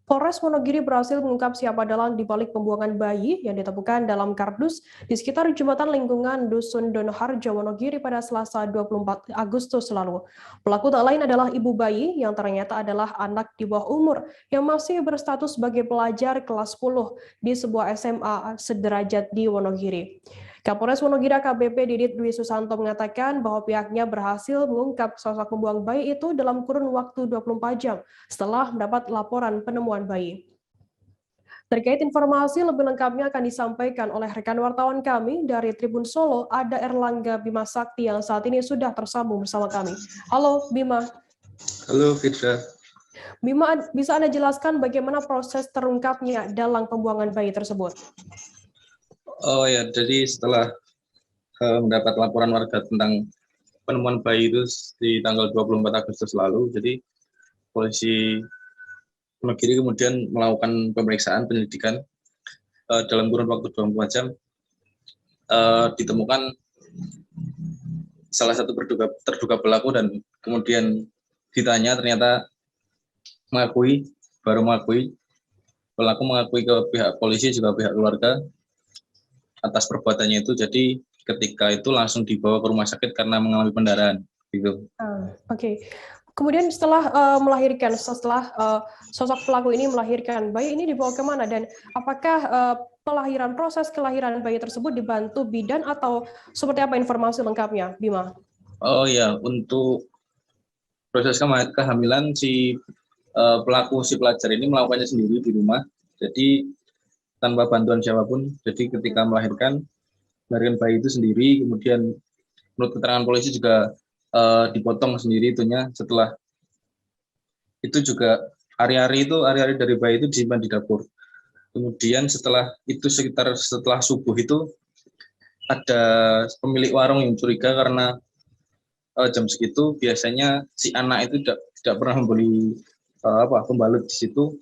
Polres Wonogiri berhasil mengungkap siapa dalang di balik pembuangan bayi yang ditemukan dalam kardus di sekitar jembatan lingkungan Dusun Donoharjo, Wonogiri pada Selasa 24 Agustus lalu. Pelaku tak lain adalah ibu bayi yang ternyata adalah anak di bawah umur yang masih berstatus sebagai pelajar kelas 10 di sebuah SMA sederajat di Wonogiri. Kapolres Wonogiri AKBP Didit Dwi Susanto mengatakan bahwa pihaknya berhasil mengungkap sosok pembuang bayi itu dalam kurun waktu 24 jam setelah mendapat laporan penemuan bayi. Terkait informasi lebih lengkapnya akan disampaikan oleh rekan wartawan kami dari Tribun Solo, ada Erlangga Bima Sakti yang saat ini sudah tersambung bersama kami. Halo Bima. Halo Fitra. Bima, bisa Anda jelaskan bagaimana proses terungkapnya dalang pembuangan bayi tersebut? Oh ya, jadi setelah mendapat laporan warga tentang penemuan bayi itu di tanggal 24 Agustus lalu, jadi polisi Wonogiri kemudian melakukan pemeriksaan penyelidikan dalam kurun waktu 24 jam. Ditemukan salah satu terduga pelaku dan kemudian ditanya ternyata baru mengakui pelaku mengakui ke pihak polisi juga pihak keluarga atas perbuatannya itu. Jadi ketika itu langsung dibawa ke rumah sakit karena mengalami pendarahan gitu. Oke. Kemudian setelah sosok pelaku ini melahirkan bayi ini dibawa kemana dan apakah proses kelahiran bayi tersebut dibantu bidan atau seperti apa informasi lengkapnya, Bima? Oh ya, untuk proses kehamilan si pelajar ini melakukannya sendiri di rumah. Jadi tanpa bantuan siapapun. Jadi ketika melahirkan bayi itu sendiri, kemudian menurut keterangan polisi juga dipotong sendiri itunya. Setelah itu juga hari-hari dari bayi itu disimpan di dapur. Kemudian setelah subuh itu ada pemilik warung yang curiga karena jam segitu biasanya si anak itu tidak pernah membeli pembalut di situ.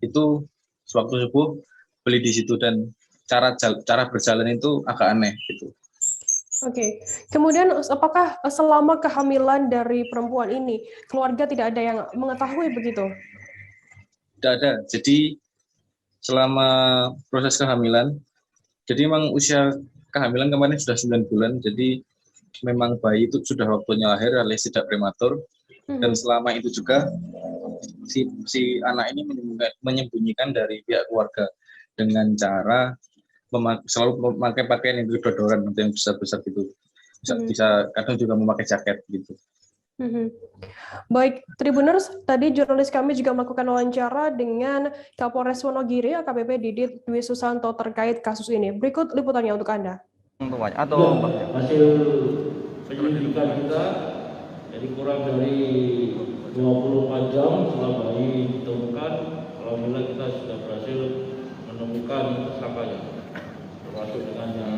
Itu sewaktu subuh beli di situ dan cara berjalan itu agak aneh gitu. Oke. Kemudian apakah selama kehamilan dari perempuan ini keluarga tidak ada yang mengetahui begitu? Tidak ada. Jadi selama proses kehamilan, jadi memang usia kehamilan kemarin sudah 9 bulan, jadi memang bayi itu sudah waktunya lahir alias tidak prematur. Dan selama itu juga si anak ini menyembunyikan dari pihak keluarga dengan cara selalu memakai pakaian yang berdodoran atau yang besar-besar gitu. Bisa kadang juga memakai jaket gitu. Baik, Tribuners, tadi jurnalis kami juga melakukan wawancara dengan Kapolres Wonogiri AKBP Didit Dwi Susanto terkait kasus ini. Berikut liputannya untuk Anda. Hasil penyelidikan kita, jadi kurang dari 24 jam setelah bayi ditemukan, alhamdulillah kita sudah berhasil menemukan tersangkanya, termasuk dengan yang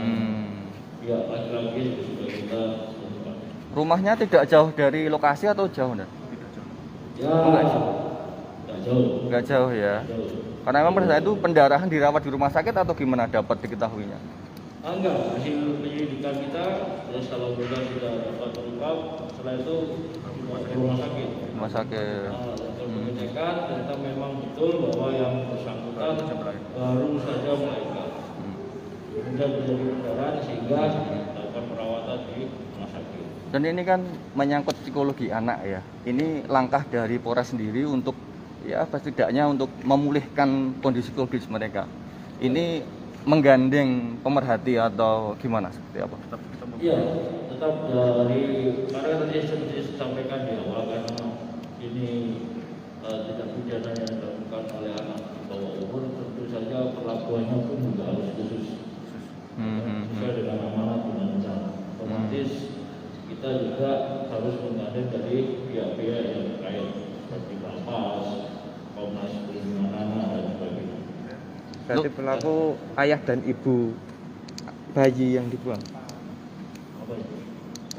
pihak laki-laki juga sudah kita temukan. Rumahnya tidak jauh dari lokasi atau jauh, Nggak? Ya, nggak jauh ya. Jauh. Karena memang pada saat itu pendarahan dirawat di rumah sakit atau gimana dapat diketahuinya? Enggak, hasil penyelidikan kita terus kalau sudah dapat terungkap, setelah itu dibawa ke rumah sakit. Rumah sakit. Untuk pengecekan ternyata memang betul bahwa yang bersangkutan baru saja melahirkan. Kemudian terjadi pendarahan sehingga dilakukan perawatan di rumah sakit. Dan ini kan menyangkut psikologi anak ya. Ini langkah dari Polres sendiri untuk ya setidaknya untuk memulihkan kondisi psikologis mereka. Ini menggandeng pemerhati atau gimana seperti apa? Iya, tetap dari karena tadi seperti disampaikan di awal karena ini tindak pidana yang dilakukan oleh anak di bawah umur, tentu saja perlakuannya pun juga harus khusus sesuai dengan amanat undang-undang. Otomatis kita juga harus menggandeng dari pihak-pihak yang terkait seperti Bapas, Komnas Perlindungan Anak dan sebagainya. Berarti pelaku ayah dan ibu bayi yang dibuang. Apa itu?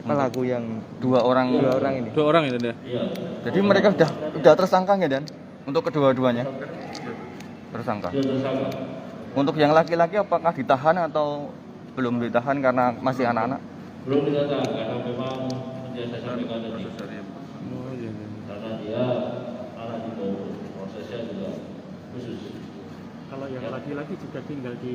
Pelaku yang dua orang ini. Dua orang itu deh. Iya. Jadi mereka sudah tersangka ya Dan? Untuk kedua-duanya? Tersangka. Dia tersangka. Untuk yang laki-laki apakah ditahan atau belum ditahan karena masih anak-anak? Belum ditahan karena memang seperti saya sampaikan tadi. Karena dia anak di bawah prosesnya juga khusus. Kalau yang laki-laki juga tinggal di